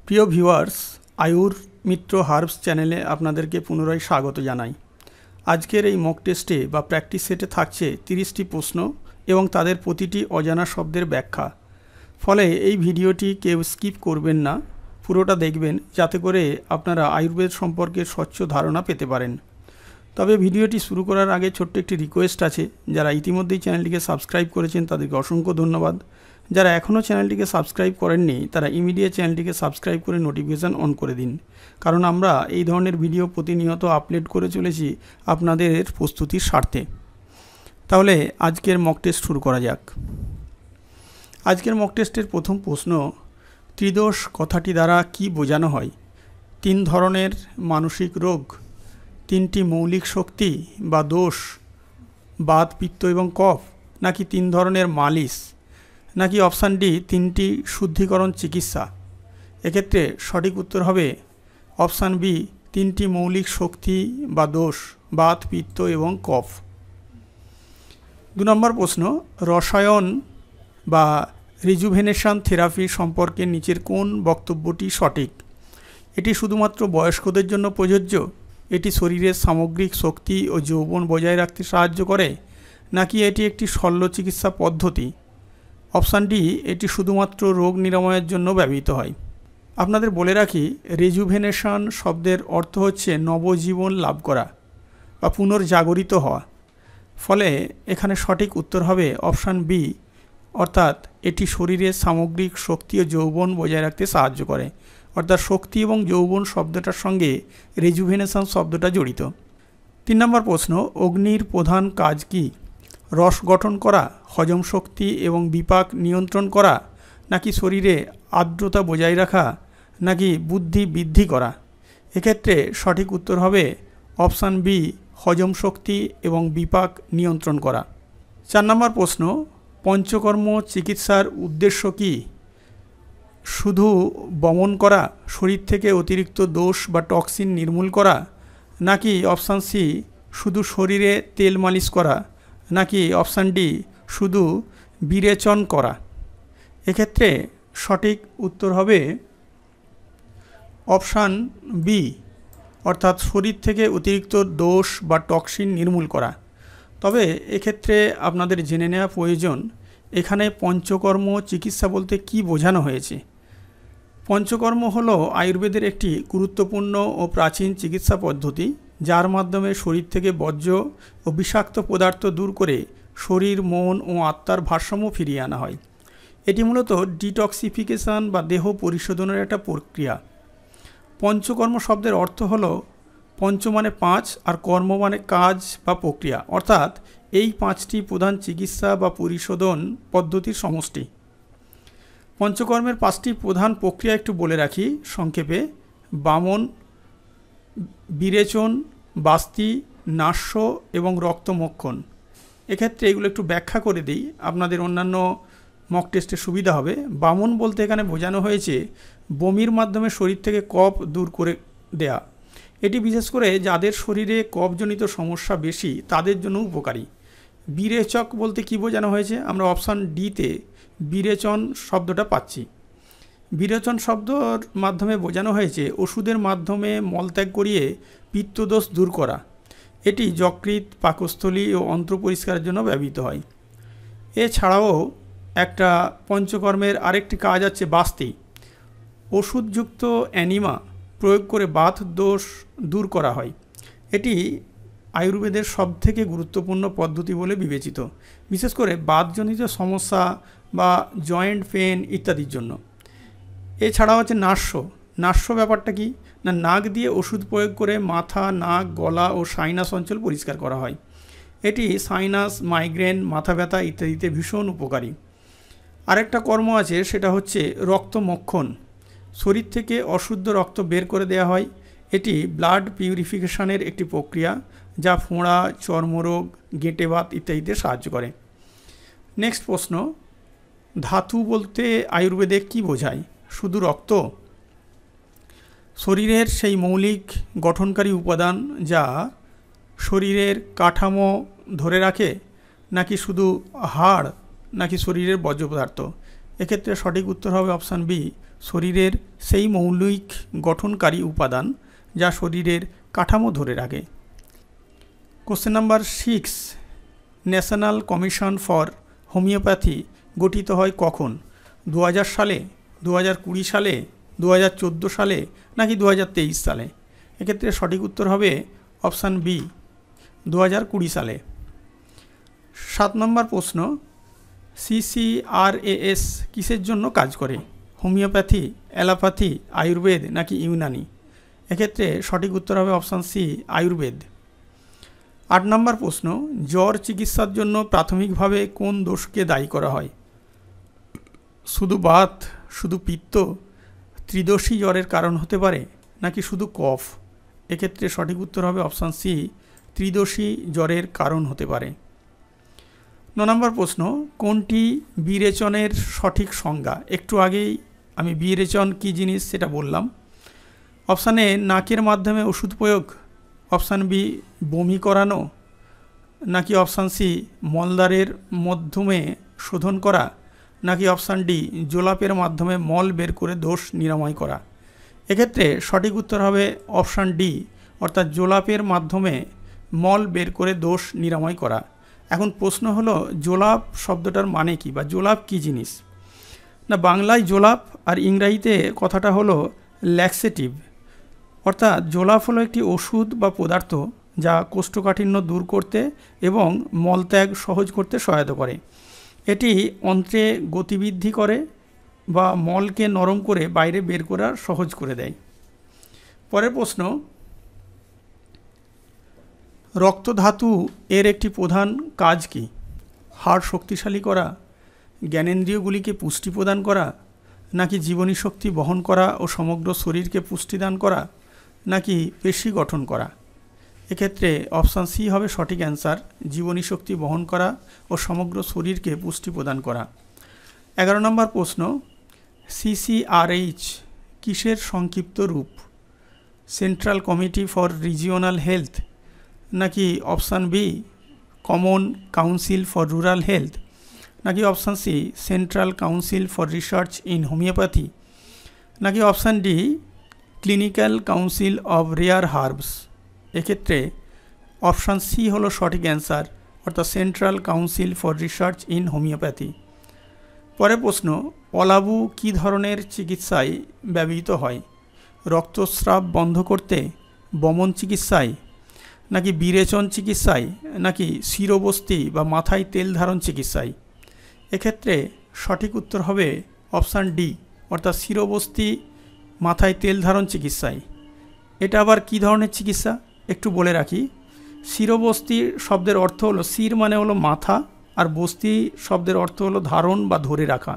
প্রিয় ভিউয়ার্স, আয়ুর মিত্র হার্বস চ্যানেলে আপনাদেরকে পুনরায় স্বাগত জানাই। আজকের এই মক টেস্টে বা প্র্যাকটিস সেটে থাকছে 30টি প্রশ্ন এবং তাদের প্রতিটি অজানা শব্দের ব্যাখ্যা। ফলে এই ভিডিওটি কেউ স্কিপ করবেন না, পুরোটা দেখবেন যাতে করে আপনারা আয়ুর্বেদ সম্পর্কে স্বচ্ছ ধারণা পেতে পারেন। তবে ভিডিওটি শুরু করার আগে ছোট্ট একটি রিকোয়েস্ট আছে। যারা ইতিমধ্যেই চ্যানেলটিকে সাবস্ক্রাইব করেছেন তাদেরকে অসংখ্য ধন্যবাদ। যারা এখনও চ্যানেলটিকে সাবস্ক্রাইব করেননি তারা ইমিডিয়েট চ্যানেলটিকে সাবস্ক্রাইব করে নোটিফিকেশান অন করে দিন, কারণ আমরা এই ধরনের ভিডিও প্রতিনিয়ত আপলোড করে চলেছি আপনাদের প্রস্তুতির স্বার্থে। তাহলে আজকের মক টেস্ট শুরু করা যাক। আজকের মক টেস্টের প্রথম প্রশ্ন, ত্রিদোষ কথাটি দ্বারা কি বোঝানো হয়? 3 ধরনের মানসিক রোগ, 3টি মৌলিক শক্তি বা দোষ, বাত, পিত্ত এবং কফ, নাকি 3 ধরনের মালিশ, নাকি অপশান ডি 3টি শুদ্ধিকরণ চিকিৎসা? এক্ষেত্রে সঠিক উত্তর হবে অপশান বি 3টি মৌলিক শক্তি বা দোষ, বাত, পিত্ত এবং কফ। 2 নম্বর প্রশ্ন, রসায়ন বা রিজুভেনেশন থেরাপি সম্পর্কে নিচের কোন বক্তব্যটি সঠিক? এটি শুধুমাত্র বয়স্কদের জন্য প্রযোজ্য, এটি শরীরের সামগ্রিক শক্তি ও যৌবন বজায় রাখতে সাহায্য করে, নাকি এটি একটি শল্য চিকিৎসা পদ্ধতি? অপশান ডি, এটি শুধুমাত্র রোগ নিরাময়ের জন্য ব্যবহৃত হয়। আপনাদের বলে রাখি, রেজুভেনেশন শব্দের অর্থ হচ্ছে নবজীবন লাভ করা বা পুনর্জাগরিত হওয়া। ফলে এখানে সঠিক উত্তর হবে অপশান বি, অর্থাৎ এটি শরীরের সামগ্রিক শক্তি ও যৌবন বজায় রাখতে সাহায্য করে। অর্থাৎ শক্তি এবং যৌবন শব্দটার সঙ্গে রেজুভেনেশন শব্দটা জড়িত। 3 নম্বর প্রশ্ন, অগ্নির প্রধান কাজ কি? রস গঠন করা, হজম শক্তি এবং বিপাক নিয়ন্ত্রণ করা, নাকি শরীরে আর্দ্রতা বজায় রাখা, নাকি বুদ্ধি বৃদ্ধি করা? এক্ষেত্রে সঠিক উত্তর হবে অপশান বি, হজম শক্তি এবং বিপাক নিয়ন্ত্রণ করা। 4 নম্বর প্রশ্ন, পঞ্চকর্ম চিকিৎসার উদ্দেশ্য কি? শুধু বমন করা, শরীর থেকে অতিরিক্ত দোষ বা টক্সিন নির্মূল করা, নাকি অপশান সি শুধু শরীরে তেল মালিশ করা, নাকি অপশান ডি শুধু বিরেচন করা? এক্ষেত্রে সঠিক উত্তর হবে অপশান বি, অর্থাৎ শরীর থেকে অতিরিক্ত দোষ বা টক্সিন নির্মূল করা। তবে এক্ষেত্রে আপনাদের জেনে নেওয়া প্রয়োজন, এখানে পঞ্চকর্ম চিকিৎসা বলতে কি বোঝানো হয়েছে। পঞ্চকর্ম হলো আয়ুর্বেদের একটি গুরুত্বপূর্ণ ও প্রাচীন চিকিৎসা পদ্ধতি, যার মাধ্যমে শরীর থেকে বর্জ্য ও বিষাক্ত পদার্থ দূর করে শরীর, মন ও আত্মার ভারসাম্য ফিরিয়ে আনা হয়। এটি মূলত ডিটক্সিফিকেশন বা দেহ পরিশোধনের একটা প্রক্রিয়া। পঞ্চকর্ম শব্দের অর্থ হলো পঞ্চ মানে 5 আর কর্ম মানে কাজ বা প্রক্রিয়া, অর্থাৎ এই 5টি প্রধান চিকিৎসা বা পরিশোধন পদ্ধতির সমষ্টি। পঞ্চকর্মের 5টি প্রধান প্রক্রিয়া একটু বলে রাখি সংক্ষেপে: বামন, বিরেচন, বাস্তি, নাস্য এবং রক্তমক্ষণ। এক্ষেত্রে এগুলো একটু ব্যাখ্যা করে দিই, আপনাদের অন্যান্য মক টেস্টে সুবিধা হবে। বামন বলতে এখানে বোঝানো হয়েছে বমির মাধ্যমে শরীর থেকে কফ দূর করে দেয়া। এটি বিশেষ করে যাদের শরীরে কফজনিত সমস্যা বেশি তাদের জন্য উপকারী। বিরেচক বলতে কি বোঝানো হয়েছে? আমরা অপশান ডিতে বিরেচন শব্দটা পাচ্ছি। বিরেচন শব্দর মাধ্যমে বোঝানো হয়েছে ওষুধের মাধ্যমে মলত্যাগ করিয়ে পিত্তদোষ দূর করা। এটি যকৃৎ, পাকস্থলী ও অন্ত্র পরিষ্কারের জন্য ব্যবহৃত হয়। এছাড়াও একটা পঞ্চকর্মের আরেকটি কাজ আছে বাস্তি। ওষুধযুক্ত অ্যানিমা প্রয়োগ করে বাত দোষ দূর করা হয়। এটি আয়ুর্বেদের সবথেকে গুরুত্বপূর্ণ পদ্ধতি বলে বিবেচিত, বিশেষ করে বাতজনিত সমস্যা বা জয়েন্ট পেন ইত্যাদির জন্য। এছাড়াও আছে নাস্য। নাস্য ব্যাপারটা কি না, নাক দিয়ে ওষুধ প্রয়োগ করে মাথা, নাক, গলা ও সাইনাস অঞ্চল পরিষ্কার করা হয়। এটি সাইনাস, মাইগ্রেন, মাথা ব্যথা ইত্যাদিতে ভীষণ উপকারী। আরেকটা কর্ম আছে, সেটা হচ্ছে রক্তমক্ষণ। শরীর থেকে অশুদ্ধ রক্ত বের করে দেওয়া হয়। এটি ব্লাড পিউরিফিকেশনের একটি প্রক্রিয়া, যা ফোঁড়া, চর্মরোগ, গেঁটে বাত ইত্যাদিতে সাহায্য করে। নেক্সট প্রশ্ন, ধাতু বলতে আয়ুর্বেদে কি বোঝায়? শুধু রক্ত, শরীরের সেই মৌলিক গঠনকারী উপাদান যা শরীরের কাঠামো ধরে রাখে, নাকি শুধু হাড়, নাকি শরীরের বর্জ্য পদার্থ? এক্ষেত্রে সঠিক উত্তর হবে অপশান বি, শরীরের সেই মৌলিক গঠনকারী উপাদান যা শরীরের কাঠামো ধরে রাখে। Question number 6, national commission for homeopathy গঠিত হয় কখন? 2000 সালে, 2020 সালে, 2014 সালে নাকি 2023 সালে? এক্ষেত্রে সঠিক উত্তর হবে অপশান বি, 2020 সালে। 7 নম্বর প্রশ্ন, CCRAS কিসের জন্য কাজ করে? হোমিওপ্যাথি, অ্যালোপ্যাথি, আয়ুর্বেদ নাকি ইউনানি? এক্ষেত্রে সঠিক উত্তর হবে অপশান সি, আয়ুর্বেদ। 8 নম্বর প্রশ্ন, জ্বর চিকিৎসার জন্য প্রাথমিকভাবে কোন দোষকে দায়ী করা হয়? শুধু বাত, শুধু পিত্ত, ত্রিদোষী জ্বরের কারণ হতে পারে নাকি শুধু কফ? এক্ষেত্রে সঠিক উত্তর হবে অপশান সি, ত্রিদোষী জ্বরের কারণ হতে পারে। 9 নম্বর প্রশ্ন, কোনটি বিরেচনের সঠিক সংজ্ঞা? একটু আগেই আমি বিরেচন কী জিনিস সেটা বললাম। অপশান এ নাকের মাধ্যমে ওষুধ প্রয়োগ, অপশান বি বমি করানো, নাকি অপশান সি মলদ্বারের মাধ্যমে শোধন করা, নাকি অপশান ডি জোলাপের মাধ্যমে মল বের করে দোষ নিরাময় করা? এক্ষেত্রে সঠিক উত্তর হবে অপশান ডি, অর্থাৎ জোলাপের মাধ্যমে মল বের করে দোষ নিরাময় করা। এখন প্রশ্ন হলো জোলাপ শব্দটার মানে কি বা জোলাপ কী জিনিস? না, বাংলায় জোলাপ আর ইংরাজিতে কথাটা হলো ল্যাক্সেটিভ। অর্থাৎ জোলাপ হলো একটি ওষুধ বা পদার্থ যা কোষ্ঠকাঠিন্য দূর করতে এবং মলত্যাগ সহজ করতে সহায়তা করে। এটি অন্ত্রে গতিবৃদ্ধি করে বা মলকে নরম করে বাইরে বের করা সহজ করে দেয়। পরের প্রশ্ন, রক্তধাতু এর একটি প্রধান কাজ কি? হাড় শক্তিশালী করা, জ্ঞানেন্দ্রিয়গুলিকে পুষ্টি প্রদান করা, নাকি জীবনী শক্তি বহন করা ও সমগ্র শরীরকে পুষ্টিদান করা, নাকি পেশি গঠন করা? এক্ষেত্রে অপশান সি হবে সঠিক অ্যান্সার, জীবনী শক্তি বহন করা ও সমগ্র শরীরকে পুষ্টি প্রদান করা। 11 নম্বর প্রশ্ন, CCRH কিসের সংক্ষিপ্ত রূপ? Central committee for regional health, নাকি option B common council for rural health, নাকি option C central council for research in homeopathy, নাকি option D clinical council of rare herbs? এক্ষেত্রে অপশান সি হলো সঠিক অ্যান্সার, অর্থাৎ central council for research in homeopathy. পরের প্রশ্ন, অলাবু কী ধরনের চিকিৎসায় ব্যবহৃত হয়? রক্তস্রাব বন্ধ করতে, বমন চিকিৎসায়, নাকি বিরেচন চিকিৎসায়, নাকি শিরবস্তি বা মাথায় তেল ধারণ চিকিৎসায়? এক্ষেত্রে সঠিক উত্তর হবে অপশান ডি, অর্থাৎ শিরবস্তি মাথায় তেল ধারণ চিকিৎসায়। এটা আবার কী ধরনের চিকিৎসা একটু বলে রাখি। শিরবস্তি শব্দের অর্থ হলো, শির মানে হলো মাথা, আর বস্তি শব্দের অর্থ হলো ধারণ বা ধরে রাখা।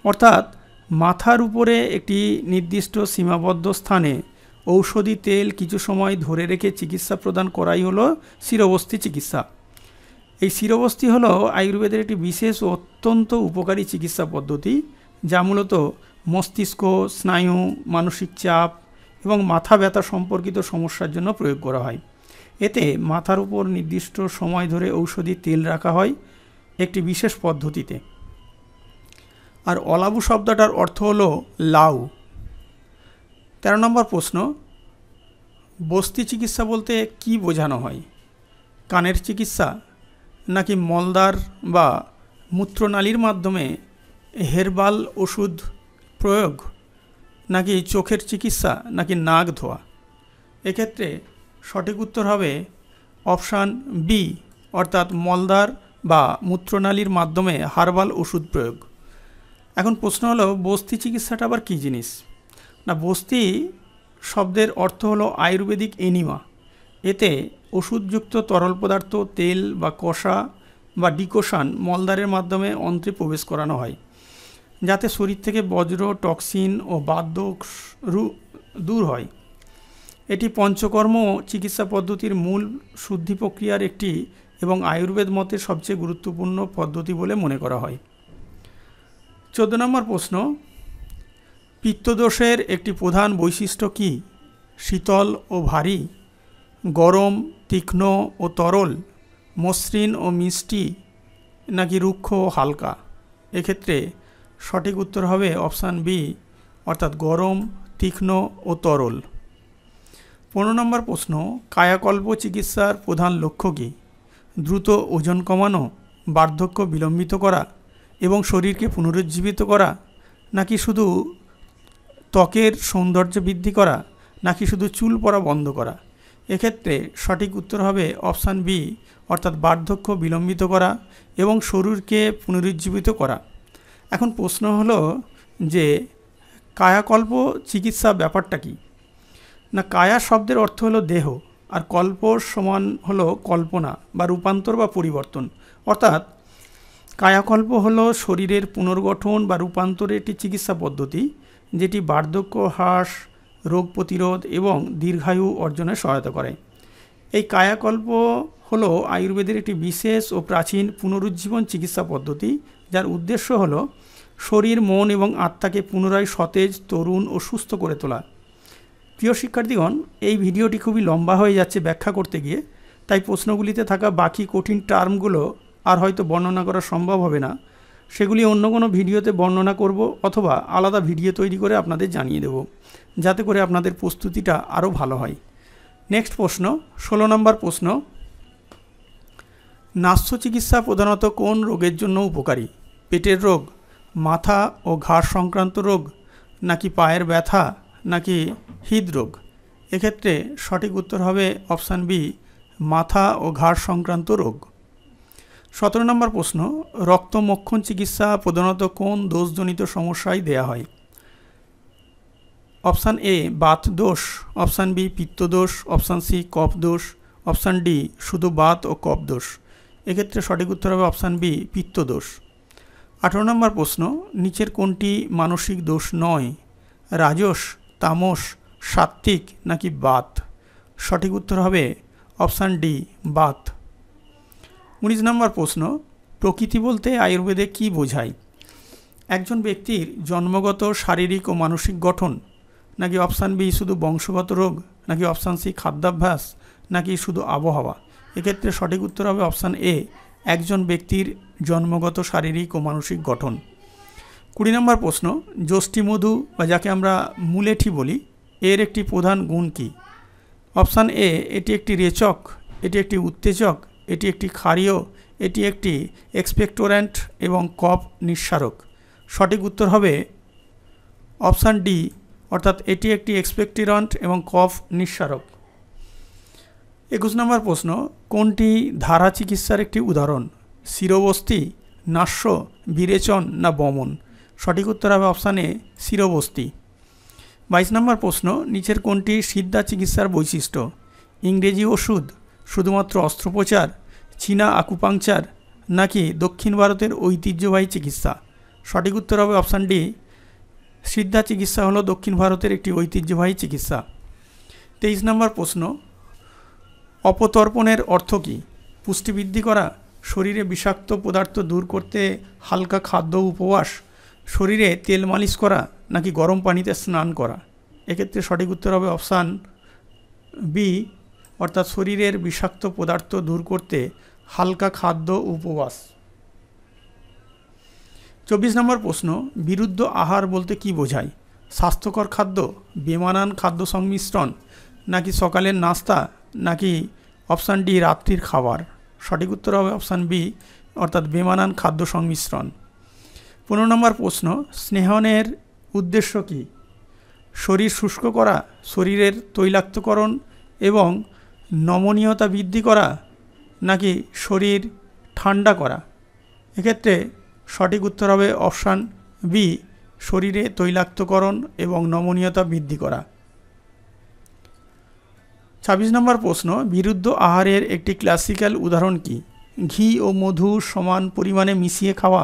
অর্থাৎ মাথার উপরে একটি নির্দিষ্ট সীমাবদ্ধ স্থানে ঔষধি তেল কিছু সময় ধরে রেখে চিকিৎসা প্রদান করাই হলো শিরবস্তি চিকিৎসা। এই শিরবস্তি হলো আয়ুর্বেদের একটি বিশেষ ও অত্যন্ত উপকারী চিকিৎসা পদ্ধতি, যা মূলত মস্তিষ্ক, স্নায়ু, মানসিক চাপ এবং মাথা ব্যথা সম্পর্কিত সমস্যার জন্য প্রয়োগ করা হয়। এতে মাথার উপর নির্দিষ্ট সময় ধরে ঔষধি তেল রাখা হয় একটি বিশেষ পদ্ধতিতে। আর অলাবু শব্দটার অর্থ হলো লাউ। 13 নম্বর প্রশ্ন, বস্তি চিকিৎসা বলতে কি বোঝানো হয়? কানের চিকিৎসা, নাকি মলদ্বার বা মূত্রনালীর মাধ্যমে হেরবাল ওষুধ প্রয়োগ, নাকি চোখের চিকিৎসা, নাকি নাক ধোয়া? এক্ষেত্রে সঠিক উত্তর হবে অপশান বি, অর্থাৎ মলদ্বার বা মূত্রনালীর মাধ্যমে হার্বাল ওষুধ প্রয়োগ। এখন প্রশ্ন হলো বস্তি চিকিৎসাটা আবার কী জিনিস? না, বস্তি শব্দের অর্থ হলো আয়ুর্বেদিক এনিমা। এতে ওষুধযুক্ত তরল পদার্থ, তেল বা কষা বা ডিকোশন মলদ্বারের মাধ্যমে অন্ত্রে প্রবেশ করানো হয়, যাতে শরীর থেকে বজ্র, টক্সিন ও বাতদোষ দূর হয়। এটি পঞ্চকর্ম চিকিৎসা পদ্ধতির মূল শুদ্ধি প্রক্রিয়ার একটি এবং আয়ুর্বেদ মতে সবচেয়ে গুরুত্বপূর্ণ পদ্ধতি বলে মনে করা হয়। 14 নম্বর প্রশ্ন, পিত্তদোষের একটি প্রধান বৈশিষ্ট্য কি? শীতল ও ভারী, গরম, তীক্ষ্ণ ও তরল, মসৃণ ও মিষ্টি, নাকি রুক্ষ ও হালকা? এক্ষেত্রে সঠিক উত্তর হবে অপশান বি, অর্থাৎ গরম, তীক্ষ্ণ ও তরল। 15 নম্বর প্রশ্ন, কায়াকল্প চিকিৎসার প্রধান লক্ষ্য কী? দ্রুত ওজন কমানো, বার্ধক্য বিলম্বিত করা এবং শরীরকে পুনরুজ্জীবিত করা, নাকি শুধু ত্বকের সৌন্দর্য বৃদ্ধি করা, নাকি শুধু চুল পড়া বন্ধ করা? এক্ষেত্রে সঠিক উত্তর হবে অপশান বি, অর্থাৎ বার্ধক্য বিলম্বিত করা এবং শরীরকে পুনরুজ্জীবিত করা। এখন প্রশ্ন হলো যে কায়াকল্প চিকিৎসা ব্যাপারটা কি? না, কায়া শব্দের অর্থ হলো দেহ, আর কল্প সমান হলো কল্পনা বা রূপান্তর বা পরিবর্তন। অর্থাৎ কায়াকল্প হলো শরীরের পুনর্গঠন বা রূপান্তরের একটি চিকিৎসা পদ্ধতি, যেটি বার্ধক্য হ্রাস, রোগ প্রতিরোধ এবং দীর্ঘায়ু অর্জনে সহায়তা করে। এই কায়াকল্প হলো আয়ুর্বেদের একটি বিশেষ ও প্রাচীন পুনরুজ্জীবন চিকিৎসা পদ্ধতি, যার উদ্দেশ্য হলো শরীর, মন এবং আত্মাকে পুনরায় সতেজ, তরুণ ও সুস্থ করে তোলা। প্রিয় শিক্ষার্থীগণ, এই ভিডিওটি খুবই লম্বা হয়ে যাচ্ছে ব্যাখ্যা করতে গিয়ে, তাই প্রশ্নগুলিতে থাকা বাকি কঠিন টার্মগুলো আর হয়তো বর্ণনা করা সম্ভব হবে না। সেগুলি অন্য কোনো ভিডিওতে বর্ণনা করব অথবা আলাদা ভিডিও তৈরি করে আপনাদের জানিয়ে দেব, যাতে করে আপনাদের প্রস্তুতিটা আরও ভালো হয়। নেক্সট প্রশ্ন, 16 নম্বর প্রশ্ন, নাস্য চিকিৎসা প্রধানত কোন রোগের জন্য উপকারী? পেটের রোগ, মাথা ও ঘাড় সংক্রান্ত রোগ, নাকি পায়ের ব্যথা, নাকি হৃদরোগ? এক্ষেত্রে সঠিক উত্তর হবে অপশান বি, মাথা ও ঘাড় সংক্রান্ত রোগ। 17 নম্বর প্রশ্ন, রক্তমক্ষণ চিকিৎসা প্রধানত কোন দোষজনিত সমস্যায় দেয়া হয়? অপশান এ বাত দোষ, অপশান বি পিত্ত দোষ, অপশান সি কফ দোষ, অপশান ডি শুধু বাত ও কফ দোষ। এক্ষেত্রে সঠিক উত্তর হবে অপশান বি, পিত্ত দোষ। 18 নম্বর প্রশ্ন, নিচের কোনটি মানসিক দোষ নয়? রাজস, তামস, সাত্ত্বিক নাকি বাত? সঠিক উত্তর হবে অপশান ডি, বাত। 19 নম্বর প্রশ্ন, প্রকৃতি বলতে আয়ুর্বেদে কি বোঝায়? একজন ব্যক্তির জন্মগত শারীরিক ও মানসিক গঠন, নাকি অপশান বি শুধু বংশগত রোগ, নাকি অপশান সি খাদ্যাভ্যাস, নাকি শুধু আবহাওয়া? এক্ষেত্রে সঠিক উত্তর হবে অপশান এ, একজন ব্যক্তির জন্মগত শারীরিক ও মানসিক গঠন। 20 নম্বর প্রশ্ন, যষ্টিমধু বা যাকে আমরা মুলেঠি বলি, এর একটি প্রধান গুণ কি? অপশান এ, এটি একটি রেচক, এটি একটি উত্তেজক, এটি একটি ক্ষারীয়, এটি একটি এক্সপেক্টোরেন্ট এবং কফ নিঃসারক। সঠিক উত্তর হবে অপশান ডি, অর্থাৎ এটি একটি এক্সপেক্টোরেন্ট এবং কফ নিঃসারক। 21 নম্বর প্রশ্ন, কোনটি ধারা চিকিৎসার একটি উদাহরণ? শিরবস্তি, নাস্য, বিরেচন না বমন? সঠিক উত্তর হবে অপশান এ, শিরবস্তি। 22 নম্বর প্রশ্ন, নিচের কোনটি সিদ্ধা চিকিৎসার বৈশিষ্ট্য? ইংরেজি ওষুধ, শুধুমাত্র অস্ত্রোপচার, চীনা আকুপাংচার, নাকি দক্ষিণ ভারতের ঐতিহ্যবাহী চিকিৎসা? সঠিক উত্তর হবে অপশান ডি, সিদ্ধা চিকিৎসা হলো দক্ষিণ ভারতের একটি ঐতিহ্যবাহী চিকিৎসা। 23 নম্বর প্রশ্ন, অপতর্পণের অর্থ কী? পুষ্টি বৃদ্ধি করা, শরীরে বিষাক্ত পদার্থ দূর করতে হালকা খাদ্য উপবাস, শরীরে তেল মালিশ করা, নাকি গরম পানিতে স্নান করা? এক্ষেত্রে সঠিক উত্তর হবে অপশান বি, অর্থাৎ শরীরের বিষাক্ত পদার্থ দূর করতে হালকা খাদ্য উপবাস। 24 নম্বর প্রশ্ন, বিরুদ্ধ আহার বলতে কি বোঝায়? স্বাস্থ্যকর খাদ্য, বেমানান খাদ্য সংমিশ্রণ, নাকি সকালের নাস্তা, নাকি অপশান ডি রাত্রির খাবার? সঠিক উত্তর হবে অপশান বি, অর্থাৎ বেমানান খাদ্য সংমিশ্রণ। 15 নম্বর প্রশ্ন, স্নেহনের উদ্দেশ্য কী? শরীর শুষ্ক করা, শরীরের তৈলাক্তকরণ এবং নমনীয়তা বৃদ্ধি করা, নাকি শরীর ঠান্ডা করা? এক্ষেত্রে সঠিক উত্তর হবে অপশান বি, শরীরে তৈলাক্তকরণ এবং নমনীয়তা বৃদ্ধি করা। 26 নম্বর প্রশ্ন, বিরুদ্ধ আহারের একটি ক্লাসিক্যাল উদাহরণ কি? ঘি ও মধু সমান পরিমাণে মিশিয়ে খাওয়া,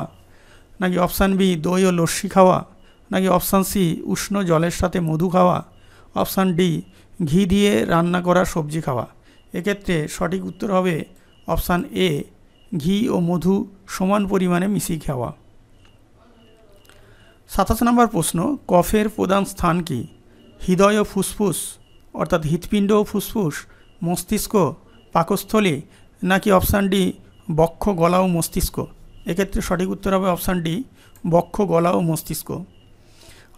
নাকি অপশান বি দই ও লস্যি খাওয়া, নাকি অপশান সি উষ্ণ জলের সাথে মধু খাওয়া, অপশান ডি ঘি দিয়ে রান্না করা সবজি খাওয়া? এক্ষেত্রে সঠিক উত্তর হবে অপশান এ, ঘি ও মধু সমান পরিমাণে মিশিয়ে খাওয়া। 27 নম্বর প্রশ্ন, কফের প্রধান স্থান কি? হৃদয় ও ফুসফুস, অর্থাৎ হৃৎপিণ্ড ও ফুসফুস, মস্তিষ্ক, পাকস্থলী, নাকি অপশান ডি বক্ষ, গলা ও মস্তিষ্ক? এক্ষেত্রে সঠিক উত্তর হবে অপশান ডি বক্ষ, গলা ও মস্তিষ্ক।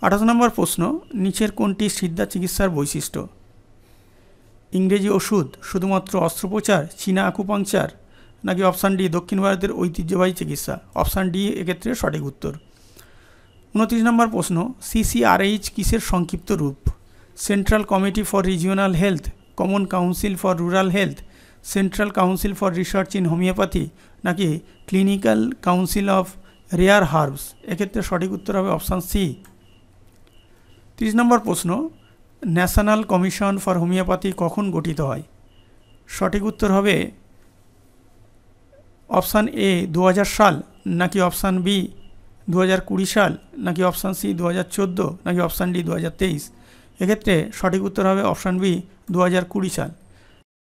28 নম্বর প্রশ্ন, নিচের কোনটি সিদ্ধা চিকিৎসার বৈশিষ্ট্য? ইংরেজি ওষুধ, শুধুমাত্র অস্ত্রোপচার, চীনা আকুপাংচার, নাকি অপশান ডি দক্ষিণ ভারতের ঐতিহ্যবাহী চিকিৎসা? অপশান ডি এক্ষেত্রে সঠিক উত্তর। 29 নম্বর প্রশ্ন, CCRH কিসের সংক্ষিপ্ত রূপ? Central committee for regional health, common council for rural health, central council for research in homeopathy, নাকি clinical council of rare herbs? এক্ষেত্রে সঠিক উত্তর হবে অপশান সি। 30 নম্বর প্রশ্ন, ন্যাশনাল কমিশন ফর হোমিওপ্যাথি কখন গঠিত হয়? সঠিক উত্তর হবে অপশান এ 2000 সাল, নাকি অপশান বি 2020 সাল, নাকি অপশান সি 2014, নাকি অপশান ডি 2023? এক্ষেত্রে সঠিক উত্তর হবে অপশান বি 2020 সাল।